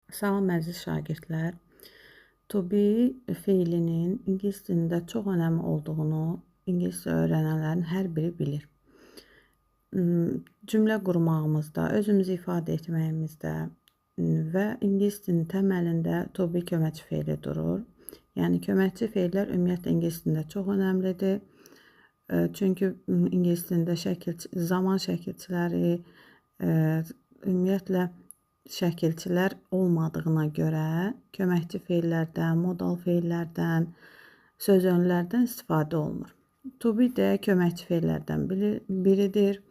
Salam əziz şagirdlər. To be feilinin ingilis dilində çox önəmli olduğunu ingiliscə öyrənənlərin hər biri bilir. Cümlə qurmağımızda, özümüzü ifadə etməyimizdə və ingilis dilinin təməlində to be köməkçi feili durur. Yəni köməkçi feillər ümumiyyətlə ingilis dilində çox önəmlidir. Çünki ingilis dilində zaman şəkilçiləri, ümumiyyətlə şəkilçilər olmadığına görə köməkçi feillərdən, modal feillərdən, söz önlərdən istifadə olunur. To be də köməkçi feillərdən biridir.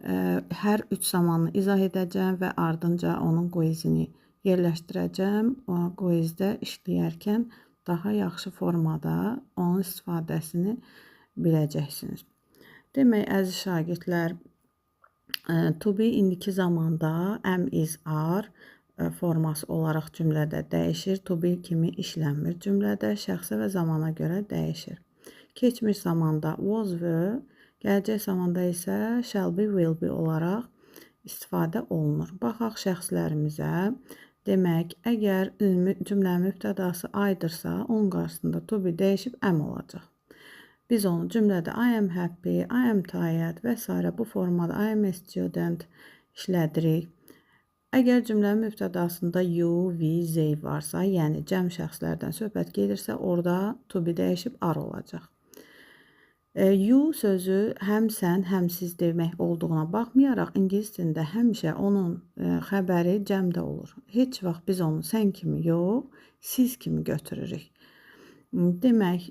Hər üç zamanını izah edəcəm və ardınca onun qoizini yerləşdirəcəm. O qoizdə işləyərkən daha yaxşı formada onun istifadəsini biləcəksiniz. Demək, əziz şagirdlər, to be indiki zamanda am, is, are forması olaraq cümlədə dəyişir. To be kimi işlənmir cümlədə, şəxsə və zamana görə dəyişir. Keçmiş zamanda was, were, gələcək zamanda isə shall be, will be olaraq istifadə olunur. Baxaq şəxslərimizə. Demək, əgər cümlənin mübtədası I'dırsa, onun qarşısında to be dəyişib am olacaq. Biz onu cümlədə I am happy, I am tired və s. bu formada I am a student işlədirik. Əgər cümlənin mübtədasında you, we, they varsa, yəni cəm şəxslərdən söhbət gedirsə, orada to be dəyişib are olacaq. You sözü həm sən, həm siz demək olduğuna baxmayaraq, ingilis dilində həmişə onun xəbəri cəmdə olur. Heç vaxt biz onu sən kimi yox, siz kimi götürürük. Demək,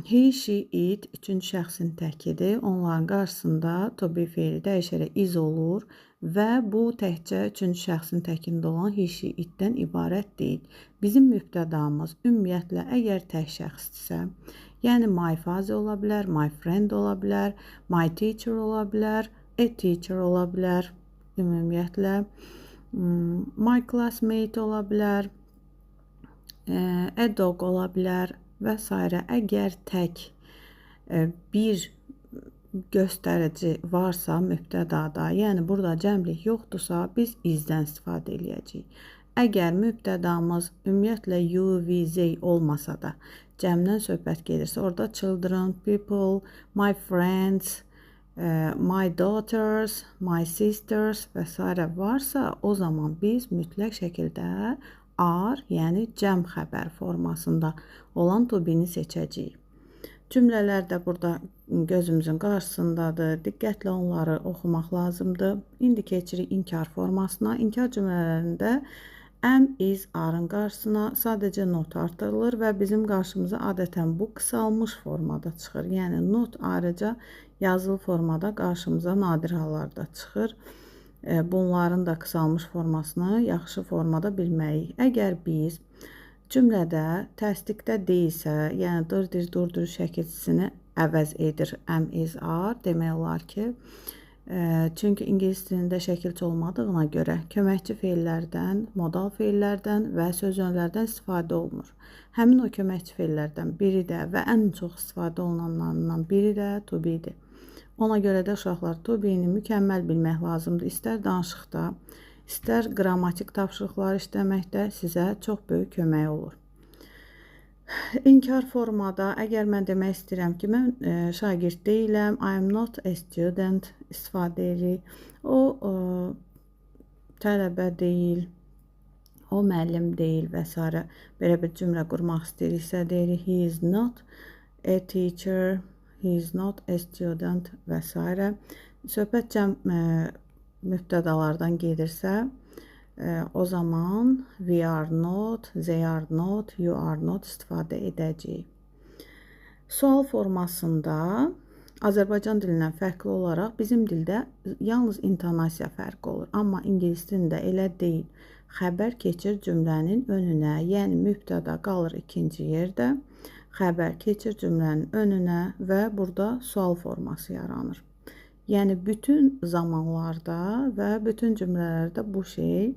he, she, it üçüncü şəxsin təkidir. Onların qarşısında to be feili dəyişərək is olur və bu təkcə üçüncü şəxsin təkində olan he, she, itdən ibarət deyil. Bizim mübtədamız ümumiyyətlə əgər tək şəxsdirsə, yəni my father ola bilər, my friend ola bilər, my teacher ola bilər, a teacher ola bilər, ümumiyyətlə my classmate ola bilər, a dog ola bilər və s. Əgər tək bir göstərici varsa mübtədada, yəni burada cəmlik yoxdursa, biz izdən istifadə edəcəyik. Əgər mübtədamız ümumiyyətlə you, we, they olmasa da cəmdən söhbət gedirsə, orada children, people, my friends, my daughters, my sisters və s. varsa, o zaman biz mütləq şəkildə are, yəni cəm xəbər formasında olan to be-ni seçəcəyik. Cümlələr də burada gözümüzün qarşısındadır. Diqqətlə onları oxumaq lazımdır. İndi keçirik inkar formasına. İnkar cümlələrində am, is, are-ın qarşısına sadəcə not artırılır və bizim qarşımıza adətən bu qısalmış formada çıxır. Yəni not ayrıca yazılı formada qarşımıza nadir hallarda çıxır. Bunların da qısalmış formasını yaxşı formada bilməliyik. Əgər biz cümlədə təsdiqdə deyilsə, yəni durdur şəkilçisini əvəz edir am, is, are, demək olar ki, çünki ingilis dilində şəkilçi olmadığına görə köməkçi feillərdən, modal feillərdən və söz önlərdən istifadə olunur. Həmin o köməkçi feillərdən biri də və ən çox istifadə olunanlarından biri də to be-dir. Ona görə də uşaqlar to be-ni mükəmməl bilmək lazımdır. İstər danışıqda, istər qrammatik tapşırıqlar işləməkdə sizə çox böyük kömək olur. İnkar formada, əgər mən demək istəyirəm ki, mən şagird deyiləm, I am not a student istifadə edirik. O tələbə deyil, o müəllim deyil və s. Belə bir cümlə qurmaq istəyiriksə, deyirik he is not a teacher, he is not a student və s. Söhbət cəm mübtədalardan gedirsə, o zaman we are not, they are not, you are not istifadə edəcəyik. Sual formasında Azərbaycan dilindən fərqli olaraq bizim dildə yalnız intonasiya fərqi olur. Amma ingilis dilində elə deyil. Xəbər keçir cümlənin önünə, yəni mübtəda qalır ikinci yerdə. Xəbər keçir cümlənin önünə və burada sual forması yaranır. Yəni bütün zamanlarda və bütün cümlələrdə bu şey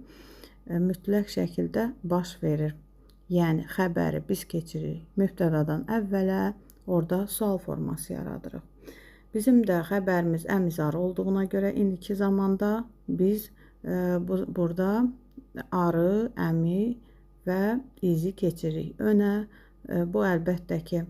mütləq şəkildə baş verir. Yəni xəbəri biz keçirik mübtədadan əvvələ, orada sual forması yaradırıq. Bizim də xəbərimiz əmizar olduğuna görə indiki zamanda biz burada arı, əmi və izi keçirik önə. Bu əlbəttə ki,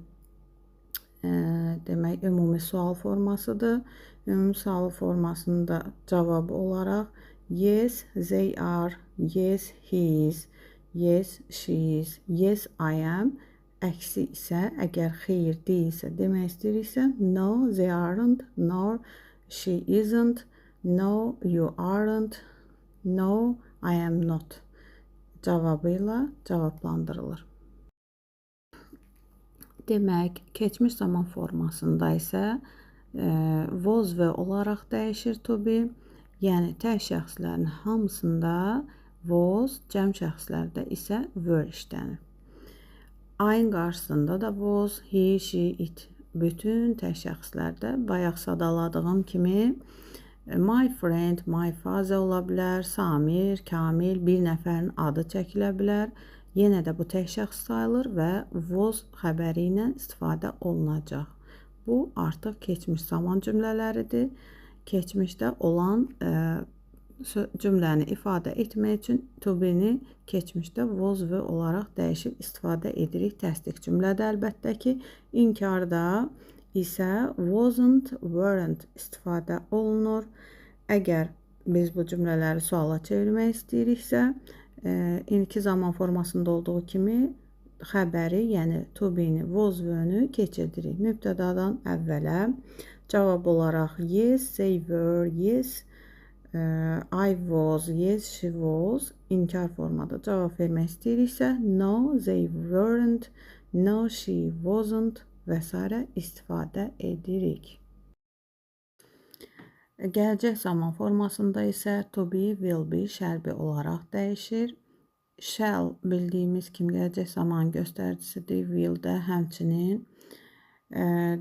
demək ümumi sual formasıdır. Ümumi sual formasında cavabı olaraq yes, they are, yes, he is, yes, she is, yes, I am. Əksi isə əgər xeyir deyilsə demək istəyiriksə no, they aren't, no, she isn't, no, you aren't, no, I am not cavabı ilə cavablandırılır. Demək, keçmiş zaman formasında isə was və olaraq dəyişir to be. Yəni, tək şəxslərin hamısında was, cəm şəxslərdə isə were işlənir. I-ın qarşısında da was, he, she, it. Bütün tək şəxslərdə bayaq sadaladığım kimi my friend, my father ola bilər, Samir, Kamil, bir nəfərin adı çəkilə bilər. Yenə də bu tək şəxs sayılır və was xəbəri ilə istifadə olunacaq. Bu artıq keçmiş zaman cümlələridir. Keçmişdə olan cümləni ifadə etmək üçün to be-ni keçmişdə was və olaraq dəyişib istifadə edirik. Təsdiq cümlədə əlbəttə ki, inkarda isə wasn't, weren't istifadə olunur. Əgər biz bu cümlələri suala çevirmək istəyiriksə, indiki zaman formasında olduğu kimi xəbəri, yəni to be-ni, was və-nü keçirdirik. Mübtədadan əvvələ cavab olaraq yes, they were, yes, I was, yes, she was. İnkar formada cavab vermək istəyiriksə no, they weren't, no, she wasn't və s. istifadə edirik. Gələcək zaman formasında isə to be, will be, shall be olaraq dəyişir. Shall bildiyimiz kimi gələcək zaman göstəricisidir. Will də həmçinin.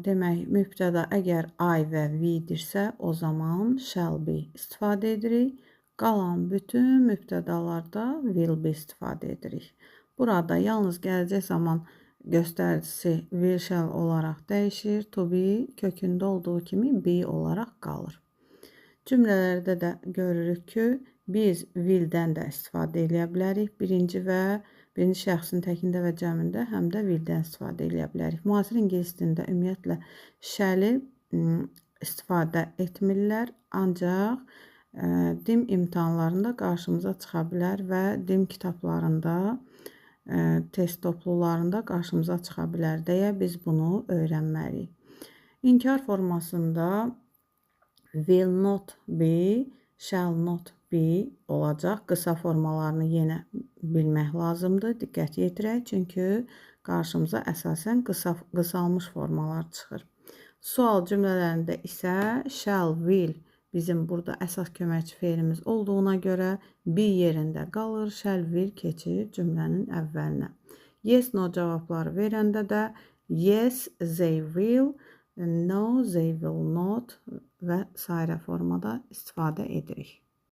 Demək, mübtəda əgər I və we-dirsə, o zaman shall be istifadə edirik. Qalan bütün mübtədalarda will be istifadə edirik. Burada yalnız gələcək zaman göstəricisi will, shall olaraq dəyişir. To be kökündə olduğu kimi be olaraq qalır. Cümlələrdə də görürük ki, biz will-dən də istifadə edə bilərik. Birinci şəxsin təkində və cəmində həm də will-dən istifadə edə bilərik. Müasir ingilis dilində ümumiyyətlə shall-i istifadə etmirlər, ancaq dim imtahanlarında qarşımıza çıxa bilər və dim kitablarında, test toplularında qarşımıza çıxa bilər deyə biz bunu öyrənməliyik. İnkar formasında will not be, shall not be olacaq. Qısa formalarını yenə bilmək lazımdır. Diqqət yetirək, çünki qarşımıza əsasən qısalmış formalar çıxır. Sual cümlələrində isə shall, will bizim burada əsas köməkçi feilimiz olduğuna görə be yerində qalır. Shall, will keçir cümlənin əvvəlinə. Yes, no cavabları verəndə də yes, they will, no, they will not və s. formada istifadə edirik.